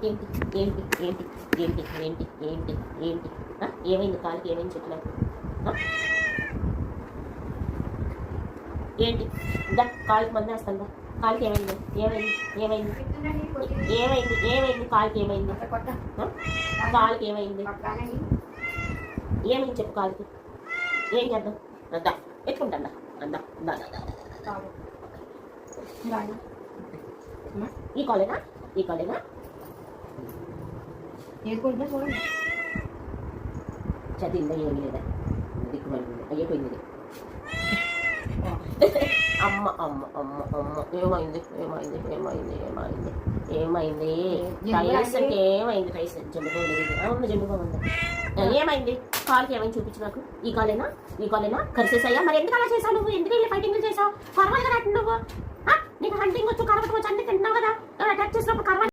ఏంటి ఏంటి ఏంటి ఏంటి ఏంటి ఏంటి ఏంటి ఏమైంది కాలుకి? ఏమైంది చెప్పలేదు? ఏంటి ఇంకా కాలుకి మంది వేస్తుందా? కాలుకి ఏమైంది? ఏమైంది? ఏమైంది? ఏమైంది? ఏమైంది? కాలుకి ఏమైంది? కాలుకి ఏమైంది? ఏమైంది చెప్పు కాలుకి? ఏం చేద్దాం? అందా ఎత్తుకుంటా అందా ఈ కాలేనా? ఈ కాలేనా? చదివిందా? ఏమి లేదా? దిక్కుమని అయిపోయింది. అమ్మ అమ్మ అమ్మ అమ్మ ఏమైంది? ఏమైంది? ఏమైంది? ఏమైంది? ఏమైంది? టైస్ అంటే ఏమైంది? టైస్ జండుగా ఉండేది. అవును జండుగా ఉంది. ఏమైంది? కాలుకి ఏమైంది చూపించు నాకు. ఈ కాలేనా? ఈ కాలేనా? కరిసేసాయా? మరి ఎందుకు అలా చేసావు నువ్వు? ఎందుకు వెళ్ళి ఫైటింగ్ చేసావు? కరవాలి కదా నువ్వు. నీకు హంటింగ్ వచ్చు, కరవటం వచ్చు, అన్ని తింటున్నావు కదా. అటాక్ చేసినప్పుడు కరవాలి.